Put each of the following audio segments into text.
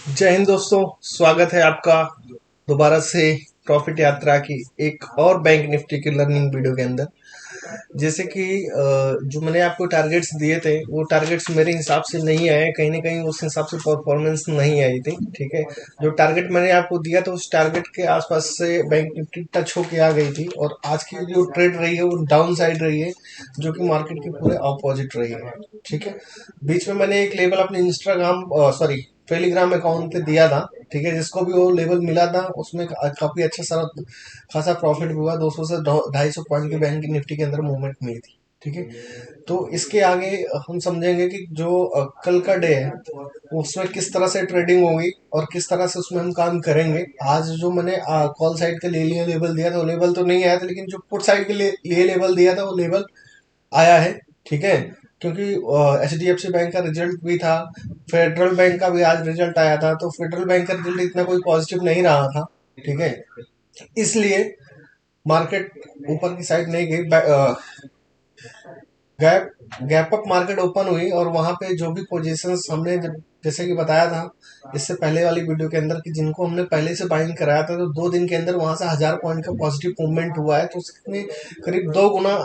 जय हिंद दोस्तों। स्वागत है आपका दोबारा से प्रॉफिट यात्रा की एक और बैंक निफ्टी की लर्निंग वीडियो के अंदर। जैसे कि जो मैंने आपको टारगेट्स दिए थे वो टारगेट्स मेरे हिसाब से नहीं आए, कहीं ना कहीं उस हिसाब से परफॉर्मेंस नहीं आई थी। ठीक है, जो टारगेट मैंने आपको दिया था उस टारगेट के आसपास से बैंक निफ्टी टच होके आ गई थी, और आज की जो ट्रेड रही है वो डाउन साइड रही है, जो कि मार्केट के पूरे अपोजिट रही है। ठीक है, बीच में मैंने एक लेवल अपने इंस्टाग्राम सॉरी टेलीग्राम अकाउंट पे दिया था। ठीक है, जिसको भी वो लेवल मिला था उसमें काफी अच्छा सारा खासा प्रॉफिट हुआ। 200 से 250 पॉइंट की बैंक निफ्टी के अंदर मूवमेंट मिली थी। ठीक है, तो इसके आगे हम समझेंगे कि जो कल का डे है उसमें किस तरह से ट्रेडिंग होगी और किस तरह से उसमें हम काम करेंगे। आज जो मैंने कॉल साइड के लिए लेवल दिया था वो लेवल तो नहीं आया था, लेकिन जो पुट साइड के लिए लेवल दिया था वो लेवल आया है। ठीक है, क्योंकि H D F C bank का रिजल्ट भी था, फेडरल बैंक का भी आज रिजल्ट आया था, तो फेडरल बैंक का रिजल्ट इतना कोई पॉजिटिव नहीं रहा था। ठीक है, इसलिए मार्केट ऊपर की साइड नहीं गई। Gap gap up market open हुई, और वहां पे जो भी पोजीशंस हमने जैसे कि बताया था इससे पहले वाली वीडियो के अंदर कि जिनको हमने पहले से बाइंग कराया था, तो 2 दिन के अंदर वहां से 1000 पॉइंट का पॉजिटिव मूवमेंट हुआ है, तो उसने करीब 2 गुना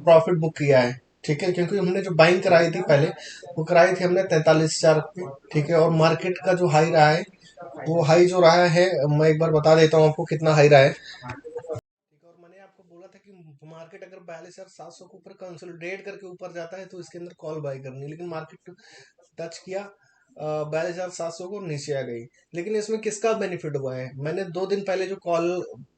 प्रॉफिट बुक किया है। ठीक है, क्योंकि हमने जो बाइंग कराई थी पहले वो कराई थी हमने 43,000 पे। ठीक है, और मार्केट का जो हाई रहा है वो हाई जो रहा है मैं एक बार बता देता हूँ आपको कितना हाई रहा है। ठीक है, और मैंने आपको बोला था कि मार्केट अगर 42,700 के ऊपर कंसोलिडेट करके ऊपर जाता है तो इसके अंदर कॉल बाय करनी है, लेकिन मार्केट टच किया 42,700 को, नीचे आ गई। लेकिन इसमें किसका बेनिफिट हुआ है, मैंने 2 दिन पहले जो कॉल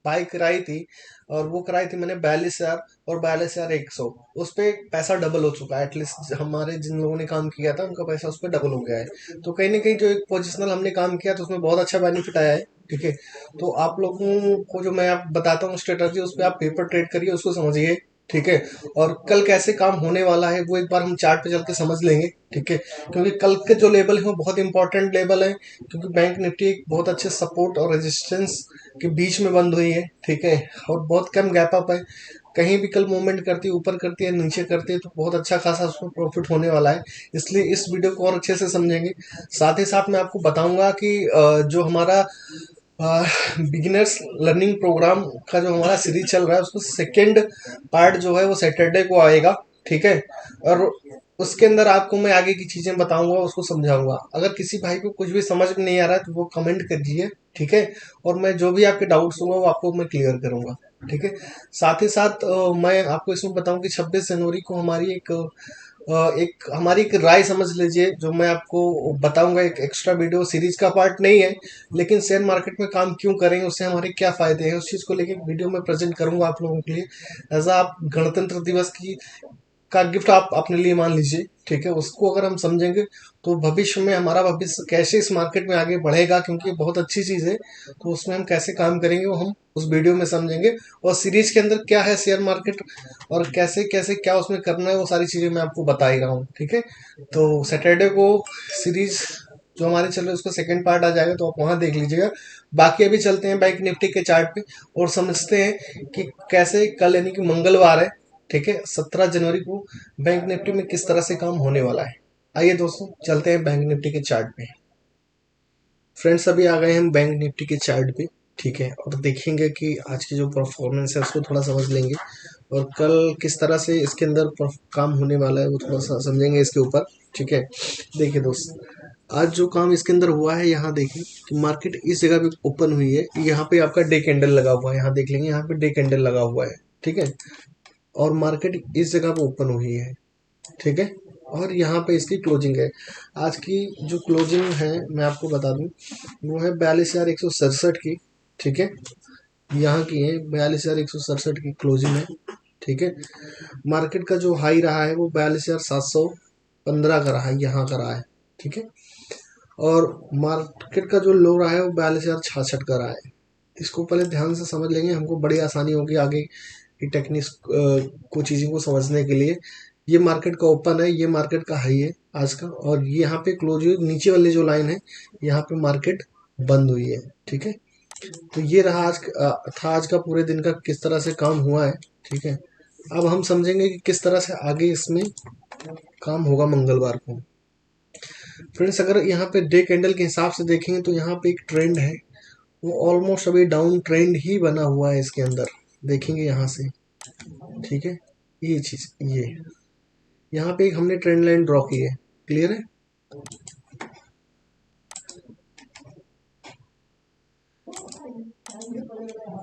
बाय कराई थी, और वो कराई थी मैंने 42,000 और 42,100, उस पे पैसा डबल हो चुका है। एटलीस्ट हमारे जिन लोगों ने काम किया था उनका पैसा उस पर डबल हो गया है। तो कहीं ना कहीं जो एक पोजिशनल हमने काम किया तो उसमें बहुत अच्छा बेनिफिट आया है। ठीक है, तो आप लोगों को जो मैं आप बताता हूँ स्ट्रेटजी, उस पर आप पेपर ट्रेड करिए, उसको समझिए। ठीक है, और कल कैसे काम होने वाला है वो एक बार हम चार्ट पे चल के समझ लेंगे। ठीक है, क्योंकि कल के जो लेवल है वो बहुत इंपॉर्टेंट लेवल है, क्योंकि बैंक निफ्टी एक बहुत अच्छे सपोर्ट और रेजिस्टेंस के बीच में बंद हुई है। ठीक है, और बहुत कम गैप अप है, कहीं भी कल मूवमेंट करती है, ऊपर करती है नीचे करती है, तो बहुत अच्छा खासा उसमें प्रॉफिट होने वाला है। इसलिए इस वीडियो को और अच्छे से समझेंगे। साथ ही साथ मैं आपको बताऊंगा कि जो हमारा बिगिनर्स लर्निंग प्रोग्राम का जो हमारा सीरीज चल रहा है उसको सेकेंड पार्ट जो है वो सैटरडे को आएगा। ठीक है, और उसके अंदर आपको मैं आगे की चीजें बताऊंगा, उसको समझाऊंगा। अगर किसी भाई को कुछ भी समझ में नहीं आ रहा है तो वो कमेंट करिए। ठीक है, और मैं जो भी आपके डाउट्स होंगे वो आपको मैं क्लियर करूंगा। ठीक है, साथ ही साथ मैं आपको इसमें बताऊं कि 26 जनवरी को हमारी एक हमारी एक राय समझ लीजिए, जो मैं आपको बताऊंगा, एक एक्स्ट्रा वीडियो सीरीज का पार्ट नहीं है, लेकिन शेयर मार्केट में काम क्यों करें, उससे हमारे क्या फायदे हैं, उस चीज को लेकर वीडियो में प्रेजेंट करूंगा आप लोगों के लिए। एज आप गणतंत्र दिवस की का गिफ्ट आप अपने लिए मान लीजिए। ठीक है, उसको अगर हम समझेंगे तो भविष्य में हमारा भविष्य कैसे इस मार्केट में आगे बढ़ेगा, क्योंकि ये बहुत अच्छी चीज है, तो उसमें हम कैसे काम करेंगे वो हम उस वीडियो में समझेंगे। और सीरीज के अंदर क्या है शेयर मार्केट और कैसे कैसे क्या उसमें करना है वो सारी चीजें मैं आपको बता ही रहा हूँ। ठीक है, तो सैटरडे को सीरीज जो हमारे चल रहे हैं उसका सेकंड पार्ट आ जाएगा, तो आप वहां देख लीजिएगा। बाकी अभी चलते हैं बैंक निफ्टी के चार्ट पे और समझते हैं कि कैसे कल यानी कि मंगलवार है, ठीक है, 17 जनवरी को बैंक निफ्टी में किस तरह से काम होने वाला है। आइए दोस्तों चलते हैं बैंक निफ्टी के चार्ट पे। फ्रेंड्स अभी आ गए हम बैंक निफ्टी के चार्ट पे। ठीक है, और देखेंगे कि आज की जो परफॉर्मेंस है उसको थोड़ा समझ लेंगे, और कल किस तरह से इसके अंदर काम होने वाला है वो थोड़ा सा समझेंगे इसके ऊपर। ठीक है, देखिए दोस्त, आज जो काम इसके अंदर हुआ है, यहाँ देखिए कि मार्केट इस जगह पे ओपन हुई है, यहाँ पे आपका डे कैंडल लगा हुआ है, यहाँ देख लेंगे यहाँ पे डे कैंडल लगा हुआ है। ठीक है, और मार्केट इस जगह पे ओपन हुई है। ठीक है, और यहाँ पे इसकी क्लोजिंग है। आज की जो क्लोजिंग है मैं आपको बता दूं वो है 42,167 की। ठीक है, यहाँ की है 42,167 की क्लोजिंग है। ठीक है, मार्केट का जो हाई रहा है वो 42,715 का रहा है, यहाँ का रहा है। ठीक है, और मार्केट का जो लो रहा है वो 42,066 का रहा है। इसको पहले ध्यान से समझ लेंगे, हमको बड़ी आसानी होगी आगे की टेक्निक्स को चीज़ों को समझने के लिए। ये मार्केट का ओपन है, ये मार्केट का हाई है आज का, और ये यहाँ पे क्लोज हुई, नीचे वाली जो लाइन है यहाँ पे मार्केट बंद हुई है। ठीक है, तो ये रहा था आज का पूरे दिन का किस तरह से काम हुआ है। ठीक है, अब हम समझेंगे कि किस तरह से आगे इसमें काम होगा मंगलवार को। फ्रेंड्स अगर यहाँ पे डे कैंडल के हिसाब से देखेंगे तो यहाँ पे एक ट्रेंड है, वो ऑलमोस्ट अभी डाउन ट्रेंड ही बना हुआ है इसके अंदर, देखेंगे यहाँ से, ठीक है। ये चीज, ये यहाँ पे एक हमने ट्रेंड लाइन ड्रॉ की है, क्लियर है।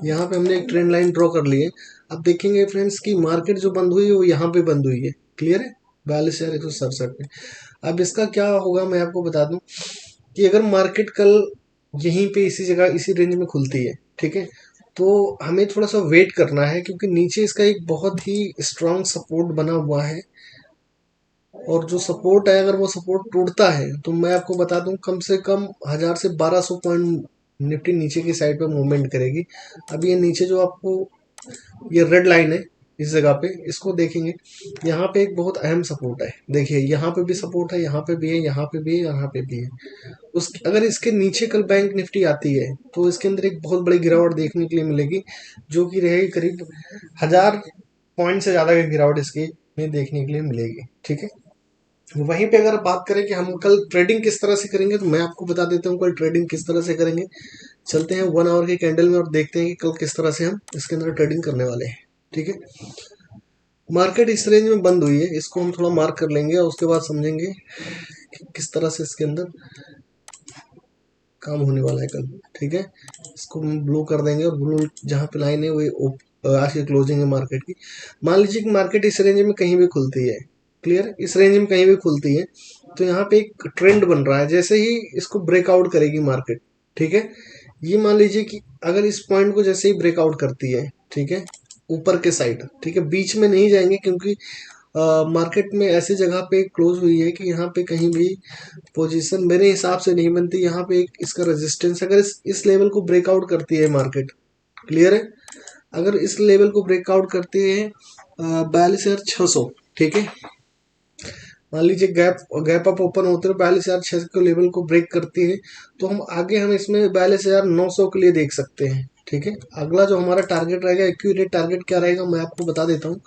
यहाँ पे हमने एक ट्रेंड लाइन ड्रॉ कर ली है। अब देखेंगे फ्रेंड्स कि मार्केट जो बंद हुई है वो यहाँ पे बंद हुई है, क्लियर है, 42,167 पे। अब इसका क्या होगा मैं आपको बता दूं कि अगर मार्केट कल यहीं पे इसी जगह इसी रेंज में खुलती है, ठीक है, तो हमें थोड़ा सा वेट करना है, क्योंकि नीचे इसका एक बहुत ही स्ट्रांग सपोर्ट बना हुआ है, और जो सपोर्ट है अगर वो सपोर्ट टूटता है तो मैं आपको बता दूं कम से कम 1000 से 1200 पॉइंट निफ्टी नीचे की साइड पे मूवमेंट करेगी। अब ये नीचे जो आपको ये रेड लाइन है इस जगह पे, इसको देखेंगे, यहाँ पे एक बहुत अहम सपोर्ट है, देखिए यहाँ पे भी सपोर्ट है, यहाँ पे भी है, यहाँ पे भी है, यहाँ पे भी है। उस अगर इसके नीचे कल बैंक निफ्टी आती है तो इसके अंदर एक बहुत बड़ी गिरावट देखने के लिए मिलेगी, जो कि रहेगी करीब 1000 पॉइंट से ज्यादा की गिरावट इसकी में देखने के लिए मिलेगी, ठीक है। वहीं पे अगर बात करें कि हम कल ट्रेडिंग किस तरह से करेंगे, तो मैं आपको बता देता हूँ कल ट्रेडिंग किस तरह से करेंगे। चलते हैं 1 आवर के कैंडल में और देखते हैं कि कल किस तरह से हम इसके अंदर ट्रेडिंग करने वाले हैं, ठीक है। मार्केट इस रेंज में बंद हुई है, इसको हम थोड़ा मार्क कर लेंगे और उसके बाद समझेंगे कि किस तरह से इसके अंदर काम होने वाला है कल, ठीक है। इसको हम ब्लू कर देंगे और ब्लू जहाँ पे लाइन है वो आज की क्लोजिंग है मार्केट की। मान लीजिए कि मार्केट इस रेंज में कहीं भी खुलती है, क्लियर, इस रेंज में कहीं भी खुलती है, तो यहाँ पे एक ट्रेंड बन रहा है, जैसे ही इसको ब्रेकआउट करेगी मार्केट, ठीक है, ये मान लीजिए कि अगर इस पॉइंट को जैसे ही ब्रेकआउट करती है, ठीक है, ऊपर के साइड, ठीक है, बीच में नहीं जाएंगे, क्योंकि मार्केट में ऐसी जगह पे क्लोज हुई है कि यहाँ पे कहीं भी पोजीशन मेरे हिसाब से नहीं बनती। यहाँ पे एक इसका रेजिस्टेंस अगर इस लेवल को ब्रेकआउट करती है मार्केट, क्लियर है, अगर इस लेवल को ब्रेकआउट करती है 42,600, ठीक है, मान लीजिए गैप गैप अप ओपन होते हुए 42,600 के लेवल को ब्रेक करती है, तो हम इसमें 42,900 के लिए देख सकते हैं, ठीक है। अगला जो हमारा टारगेट रहेगा, एक्यूरेट टारगेट क्या रहेगा मैं आपको बता देता हूँ।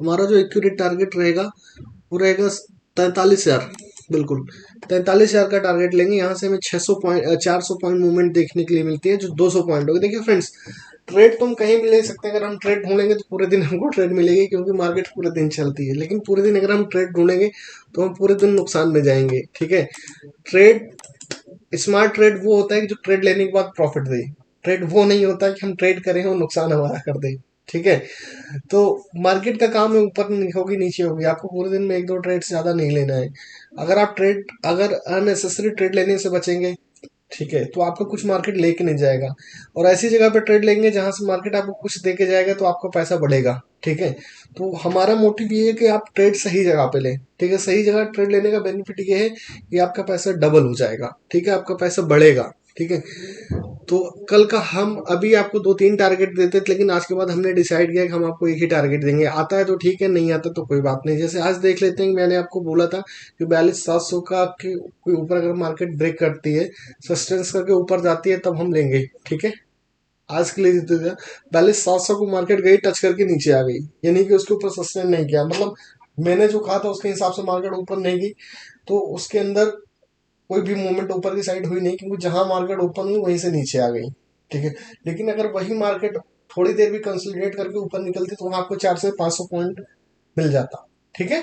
हमारा जो एक्यूरेट टारगेट रहेगा वो रहेगा 43,000, बिल्कुल 43,000 का टारगेट लेंगे। यहाँ से हमें 600 पॉइंट 400 पॉइंट मूवमेंट देखने के लिए मिलती है, जो 200 पॉइंट होगी। देखिए फ्रेंड्स, ट्रेड तो हम कहीं भी ले सकते हैं, अगर हम ट्रेड ढूंढेंगे तो पूरे दिन हमको ट्रेड मिलेगी, क्योंकि मार्केट पूरे दिन चलती है, लेकिन पूरे दिन अगर हम ट्रेड ढूंढेंगे तो हम पूरे दिन नुकसान में जाएंगे, ठीक है। ट्रेड, स्मार्ट ट्रेड वो होता है कि जो ट्रेड लेने के बाद प्रॉफिट दे, ट्रेड वो नहीं होता कि हम ट्रेड करें और नुकसान हमारा कर दे, ठीक है। तो मार्केट का काम है ऊपर होगी नीचे होगी, आपको पूरे दिन में एक दो ट्रेड से ज्यादा नहीं लेना है। अगर अननेसेसरी ट्रेड लेने से बचेंगे, ठीक है, तो आपको कुछ मार्केट लेके नहीं जाएगा, और ऐसी जगह पे ट्रेड लेंगे जहां से मार्केट आपको कुछ दे के जाएगा तो आपका पैसा बढ़ेगा, ठीक है। तो हमारा मोटिव ये है कि आप ट्रेड सही जगह पे लें, ठीक है। सही जगह ट्रेड लेने का बेनिफिट ये है कि आपका पैसा डबल हो जाएगा, ठीक है, आपका पैसा बढ़ेगा, ठीक है। तो कल का हम अभी आपको 2-3 टारगेट देते थे, लेकिन आज के बाद हमने डिसाइड किया कि हम आपको एक ही टारगेट देंगे, आता है तो ठीक है, नहीं आता तो कोई बात नहीं। जैसे आज देख लेते हैं, मैंने आपको बोला था कि 42,700 का के ऊपर अगर मार्केट ब्रेक करती है, सस्टेंस करके ऊपर जाती है, तब हम लेंगे, ठीक है। आज के लिए जीते थे 42,700 को मार्केट गई, टच करके नीचे आ गई, यानी कि उसके ऊपर सस्टेन नहीं किया, मतलब मैंने जो कहा था उसके हिसाब से मार्केट ऊपर नहीं गई, तो उसके अंदर कोई भी मूवमेंट ऊपर की साइड हुई नहीं, क्योंकि जहां मार्केट ओपन हुई वहीं से नीचे आ गई, ठीक है। लेकिन अगर वही मार्केट थोड़ी देर भी कंसोलिडेट करके ऊपर निकलती तो वहां आपको 400 से 500 पॉइंट मिल जाता, ठीक है।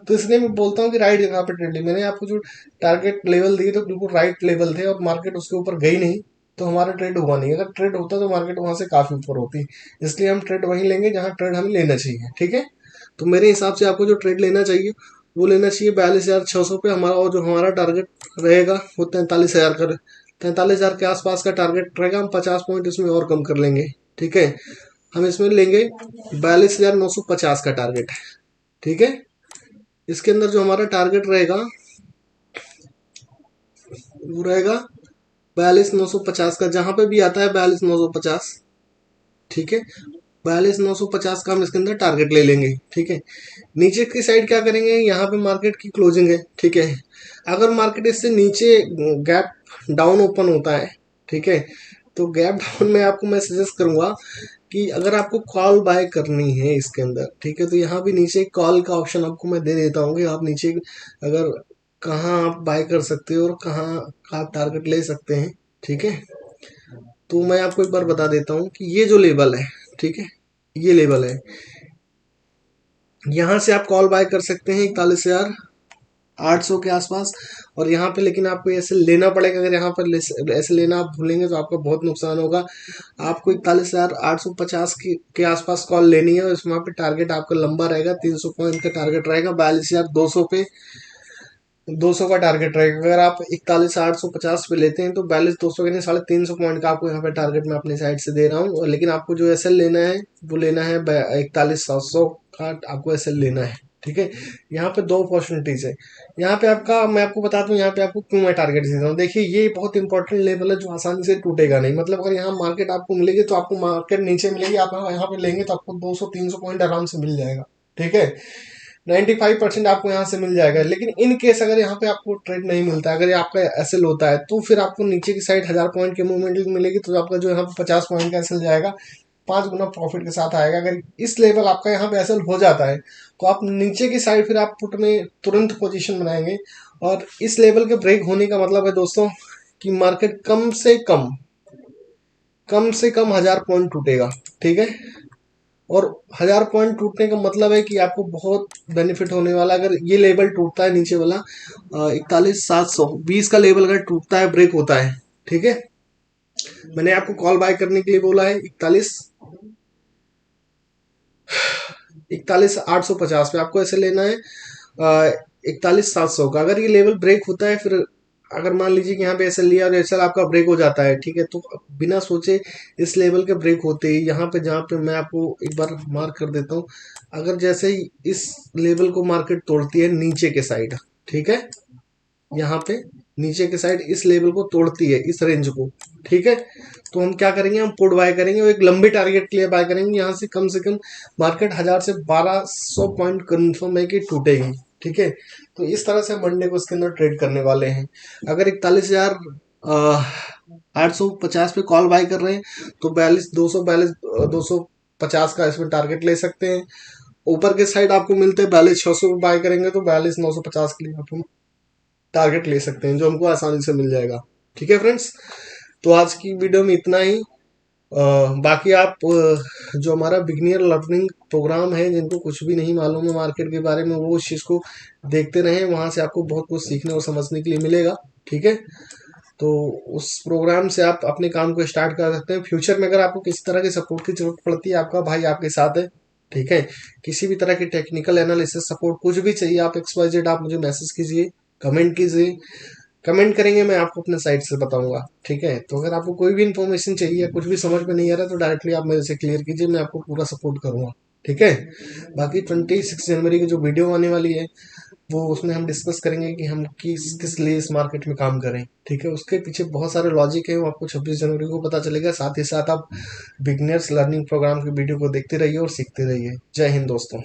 तो इसलिए मैं बोलता हूँ कि राइट जगह पे ट्रेड ली। मैंने आपको जो टारगेट लेवल दिए थे बिल्कुल राइट लेवल थे, और मार्केट उसके ऊपर गई नहीं, तो हमारा ट्रेड हुआ नहीं। अगर ट्रेड होता तो मार्केट वहां से काफी ऊपर होती, इसलिए हम ट्रेड वहीं लेंगे जहां ट्रेड हमें लेना चाहिए, ठीक है। तो मेरे हिसाब से आपको जो ट्रेड लेना चाहिए वो लेना चाहिए 42,600 पे हमारा, और जो हमारा टारगेट रहेगा वो 43,000 का, 43,000 के आसपास का टारगेट रहेगा। हम 50 पॉइंट इसमें और कम कर लेंगे, ठीक है। हम इसमें लेंगे 42,950 का टारगेट, ठीक है। इसके अंदर जो हमारा टारगेट रहेगा वो रहेगा 42,950 का, जहां पे भी आता है 42,950, ठीक है। 42,950 का हम इसके अंदर टारगेट ले लेंगे, ठीक है। नीचे की साइड क्या करेंगे, यहाँ पे मार्केट की क्लोजिंग है, ठीक है। अगर मार्केट इससे नीचे गैप डाउन ओपन होता है, ठीक है, तो गैप डाउन में आपको मैं सजेस्ट करूंगा कि अगर आपको कॉल बाय करनी है इसके अंदर, ठीक है, तो यहाँ भी नीचे कॉल का ऑप्शन आपको मैं दे देता हूँ कि आप नीचे अगर कहाँ आप बाय कर सकते हो और कहाँ का आप टारगेट ले सकते हैं। ठीक है, तो मैं आपको एक बार बता देता हूँ कि ये जो लेवल है, ठीक है, ये लेवल है, यहाँ से आप कॉल बाय कर सकते हैं 41,800 के आसपास। और यहाँ पे लेकिन आपको ऐसे लेना पड़ेगा, अगर यहाँ पर ऐसे लेना आप भूलेंगे तो आपका बहुत नुकसान होगा। आपको 41,850 के आसपास कॉल लेनी है और इसमें वहाँ पे टारगेट आपका लंबा रहेगा, 300 पॉइंट का टारगेट रहेगा, 42,200 पे 200 का टारगेट रहेगा। अगर आप 41,850 पे लेते हैं तो 42,200 के नहीं 350 पॉइंट का आपको यहाँ पे टारगेट मैं अपनी साइड से दे रहा हूँ। और लेकिन आपको जो एसएल लेना है वो लेना है 41,700 का आपको एसएल लेना है। ठीक है, यहाँ पे दो अपॉर्चुनिटीज है। यहाँ पे आपका मैं आपको बता दूं यहाँ पे आपको क्यों मैं टारगेट दे रहा हूँ। देखिए ये बहुत इंपॉर्टेंट लेवल है जो आसानी से टूटेगा नहीं। मतलब अगर यहाँ मार्केट आपको मिलेगी तो आपको मार्केट नीचे मिलेगी, आप यहाँ पे लेंगे तो आपको 200-300 पॉइंट आराम से मिल जाएगा। ठीक है, 95% आपको यहाँ से मिल जाएगा। लेकिन इन केस अगर यहाँ पे आपको ट्रेड नहीं मिलता है, अगर ये आपका एसएल होता है तो फिर आपको नीचे की साइड 1,000 पॉइंट की मूवमेंट मिलेगी, तो आपका जो यहाँ पे 50 पॉइंट का एसएल जाएगा, 5 गुना प्रॉफिट के साथ आएगा। अगर इस लेवल आपका यहाँ पे एसएल हो जाता है तो आप नीचे की साइड फिर आप पुट में तुरंत पोजीशन बनाएंगे। और इस लेवल के ब्रेक होने का मतलब है दोस्तों कि मार्केट कम से कम 1,000 पॉइंट टूटेगा। ठीक है, और 1,000 पॉइंट टूटने का मतलब है कि आपको बहुत बेनिफिट होने वाला है। अगर ये लेवल टूटता है नीचे वाला 41,720 का लेवल अगर टूटता है, ब्रेक होता है, ठीक है, मैंने आपको कॉल बाय करने के लिए बोला है 41,850 पे आपको ऐसे लेना है 41,700 का। अगर ये लेवल ब्रेक होता है, फिर अगर मान लीजिए कि यहाँ पे ऐसा लिया और ऐसा आपका ब्रेक हो जाता है, ठीक है, तो बिना सोचे इस लेवल के ब्रेक होते ही यहाँ पे, जहाँ पे मैं आपको एक बार मार्क कर देता हूँ, अगर जैसे ही इस लेवल को मार्केट तोड़ती है नीचे के साइड, ठीक है, यहाँ पे नीचे के साइड इस लेवल को तोड़ती है, इस रेंज को, ठीक है, तो हम क्या करेंगे, हम पुट बाय करेंगे और एक लंबी टारगेट के लिए बाय करेंगे। यहाँ से कम मार्केट 1,000 से 1,200 पॉइंट कन्फर्म है कि टूटेगी। ठीक है, तो इस तरह से मंडे को इसके अंदर ट्रेड करने वाले हैं। अगर 41,850 पे कॉल बाय कर रहे हैं तो 250 का इसमें टारगेट ले सकते हैं। ऊपर के साइड आपको मिलते हैं 42,600 बाय करेंगे तो 42,950 के लिए आप टारगेट ले सकते हैं, जो हमको आसानी से मिल जाएगा। ठीक है फ्रेंड्स, तो आज की वीडियो में इतना ही। बाकी आप जो हमारा बिगिनियर लर्निंग प्रोग्राम है, जिनको कुछ भी नहीं मालूम है मार्केट के बारे में, वो उस चीज़ को देखते रहें, वहाँ से आपको बहुत कुछ सीखने और समझने के लिए मिलेगा। ठीक है, तो उस प्रोग्राम से आप अपने काम को स्टार्ट कर सकते हैं। फ्यूचर में अगर आपको किसी तरह की सपोर्ट की जरूरत पड़ती है, आपका भाई आपके साथ है। ठीक है, किसी भी तरह की टेक्निकल एनालिसिस सपोर्ट कुछ भी चाहिए, आप XYZ आप मुझे मैसेज कीजिए, कमेंट कीजिए, कमेंट करेंगे, मैं आपको अपने साइड से बताऊंगा। ठीक है, तो अगर आपको कोई भी इन्फॉर्मेशन चाहिए या कुछ भी समझ में नहीं आ रहा तो डायरेक्टली आप मेरे से क्लियर कीजिए, मैं आपको पूरा सपोर्ट करूंगा। ठीक है, बाकी 26 जनवरी की जो वीडियो आने वाली है वो उसमें हम डिस्कस करेंगे कि हम किस लिए इस मार्केट में काम करें। ठीक है, उसके पीछे बहुत सारे लॉजिक है, वो आपको 26 जनवरी को पता चलेगा। साथ ही साथ आप बिगनर्स लर्निंग प्रोग्राम की वीडियो को देखते रहिए और सीखते रहिए। जय हिंद दोस्तों।